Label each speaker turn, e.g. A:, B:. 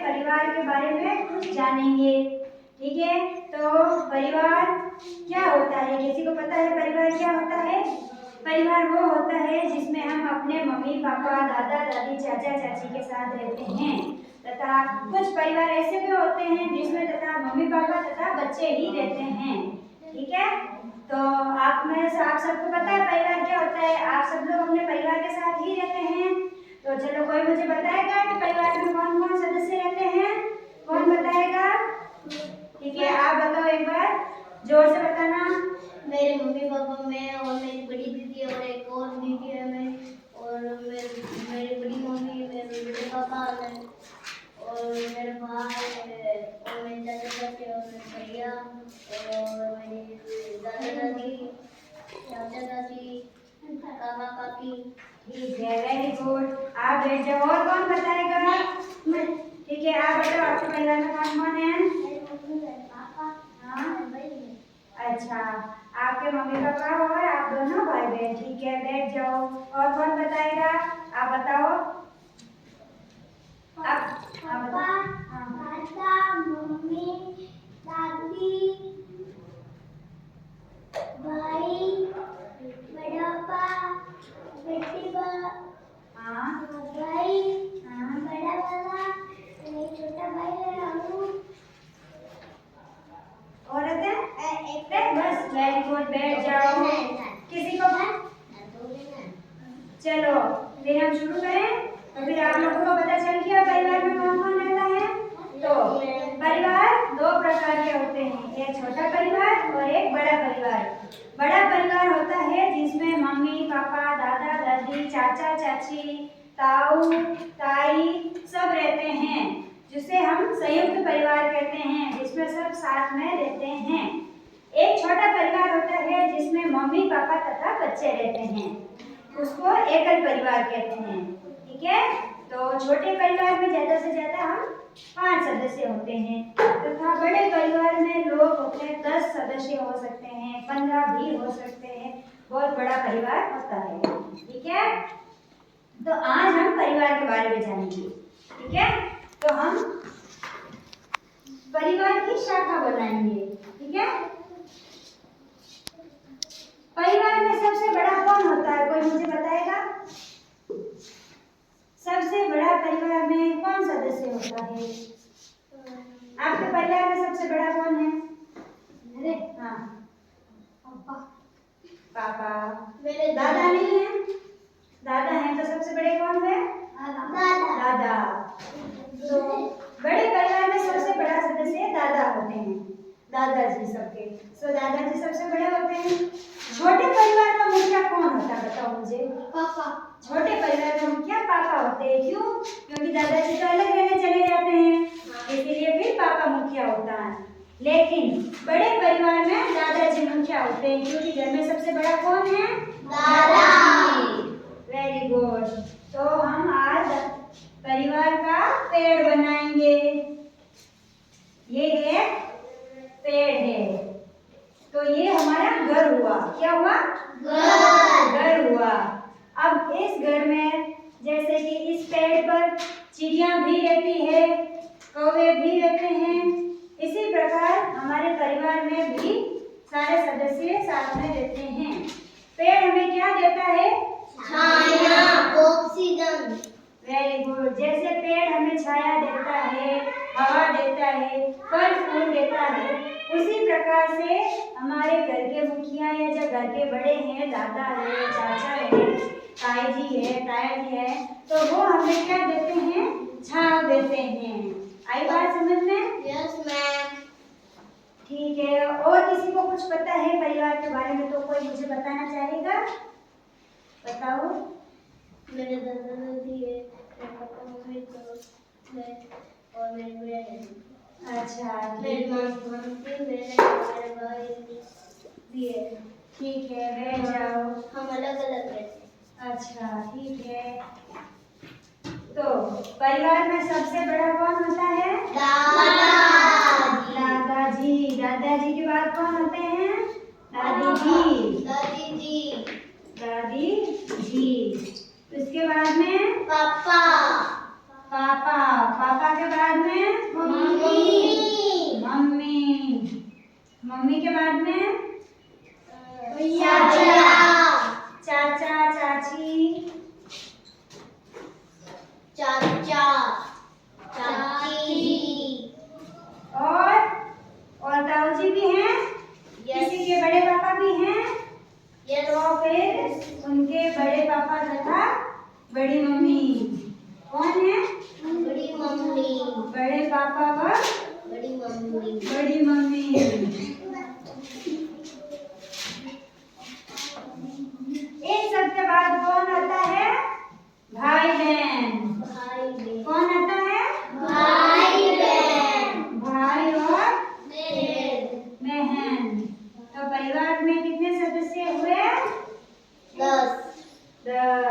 A: परिवार के बारे में कुछ जानेंगे। ठीक है, तो परिवार क्या होता है? किसी को पता है परिवार क्या होता है? परिवार वो होता है जिसमें हम अपने मम्मी पापा, दादा दादी, चाचा चाची के साथ रहते हैं, तथा कुछ परिवार ऐसे भी होते हैं जिसमें तथा मम्मी पापा तथा बच्चे ही रहते हैं। ठीक है, तो आप सबको पता है परिवार क्या होता है? आप सब लोग अपने परिवार के साथ ही रहते हैं। तो चलो, कोई मुझे बताएगा कि परिवार में कौन कौन सदस्य रहते हैं? कौन बताएगा? ठीक है, आप बताओ, एक बार जोर से बताना।
B: मेरे मम्मी पापा, मैं और मेरी बड़ी दीदी और एक और दीदी है, मैं और मेरी बड़ी मम्मी, मेरे बड़े पापा है और मेरे भाई है और मेरे चाचा चाची और मेरे भैया और मेरी दादा दादी, चाचा चाची, काका काकी।
A: ठीक है, वेरी गुड। आप बैठ जाओ। और कौन बताएगा? ठीक है, आप बताओ, आपके परिवार में कौन कौन है? अच्छा, आपके मम्मी पापा और आप दोनों भाई बहन। ठीक है, बैठ जाओ। और कौन बताएगा? आप बताओ।
B: पापा, दादा, मम्मी, दादी, भाई, बड़ा पापा, बेटी बा, भाई, बड़ा वाला, एक छोटा भाई है अनु।
A: औरत है? बस, वेरी गुड, बैठ जाओ। किसी को चलो, फिर हम शुरू करें। तो फिर आप लोगों को पता चल गया परिवार में कौन कौन रहता है। तो परिवार दो प्रकार के होते हैं, एक छोटा परिवार और एक बड़ा परिवार। बड़ा परिवार होता है जिसमें मम्मी पापा, दादा दादी, चाचा चाची, ताऊ ताई सब रहते हैं, जिसे हम संयुक्त परिवार कहते हैं, जिसमें सब साथ में रहते हैं। एक छोटा परिवार होता है जिसमें मम्मी पापा तथा बच्चे रहते हैं, उसको एकल परिवार कहते हैं। ठीक है, तो छोटे परिवार में ज्यादा से ज्यादा हम 5 सदस्य होते हैं, तथा बड़े परिवार में लोग होते हैं 10 सदस्य हो सकते हैं, 15 भी हो सकते हैं। बहुत बड़ा परिवार होता है। ठीक है, तो आज हम परिवार के बारे में जानेंगे। ठीक है, तो हम परिवार की शाखा बनाएंगे। ठीक है, परिवार में सबसे बड़ा कौन होता है? कोई मुझे बताएगा? सबसे बड़ा परिवार में कौन सदस्य होता है? आपके परिवार में सबसे बड़ा कौन है? अरे हाँ, पापा।
B: मेरे
A: दादा नहीं है? दादा है तो सबसे बड़े कौन है? दादा। तो बड़े परिवार में सबसे बड़ा सदस्य दादा होते हैं, दादाजी सबके। तो दादाजी सबसे बड़े होते हैं। छोटे परिवार का मुखिया कौन होता है? बताओ मुझे।
B: पापा।
A: छोटे परिवार का मुखिया पापा होते हैं। क्यों? क्योंकि दादाजी तो अलग रहने चले जाते हैं, इसलिए फिर पापा मुखिया होता है। लेकिन बड़े परिवार में दादाजी मुखिया होते हैं, क्योंकि घर में सबसे बड़ा कौन है? दादाजी। Very good. तो हम आज परिवार का पेड़ बनाएंगे। ये एक पेड़ है, तो ये हमारा घर हुआ। क्या हुआ? घर हुआ। अब इस घर में जैसे कि इस पेड़ पर चिड़िया भी रहती है, कौवे भी रहते हैं, इसी प्रकार हमारे परिवार में भी सारे सदस्य साथ में रहते हैं। पेड़ हमें क्या देता है?
B: छाया, ऑक्सीजन।
A: Very good. जैसे पेड़ हमें छाया देता है, हवा देता है, फल फूल देता है, उसी प्रकार से हमारे घर के मुखिया या जो घर के बड़े हैं, दादा है, चाचा है, ताई जी है, ताया जी है, तो वो हमें क्या देते हैं? छाया देते हैं। आई बात समझ में?
B: Yes ma'am.
A: ठीक है, और किसी को कुछ पता है परिवार के बारे में तो कोई मुझे बताना चाहेगा? बताओ।
B: मेरे दादा दादी है, मेरे पापा मम्मी तो मैं और मेरी बहन।
A: अच्छा,
B: मेरी मम्मी, मेरे भाई भी है।
A: ठीक है, बैठ जाओ।
B: हम अलग अलग रहते हैं।
A: अच्छा, ठीक है। तो परिवार में सबसे बड़ा कौन होता है? दादाजी। दादाजी के बाद कौन होते हैं? दादी जी। उसके बाद में
B: पापा।
A: पापा के बाद में
B: मम्मी,
A: मम्मी, मम्मी के बाद में
B: चाचा,
A: चाचा, चाची,
B: चाचा, चाची,
A: और ताऊ जी भी हैं, किसी के बड़े पापा भी हैं, तो फिर उनके बड़े पापा तथा बड़ी मम्मी कौन है?
B: बड़ी मम्मी,
A: बड़े पापा व
B: बड़ी मम्मी,
A: बड़ी मम्मी। इन सब के बाद कौन आता है? भाई बहन।
B: भाई बहन,
A: कौन आता है?
B: भाई बहन,
A: भाई और
B: बहन,
A: बहन। तो परिवार में कितने सदस्य हुए?
B: 10।
A: 10।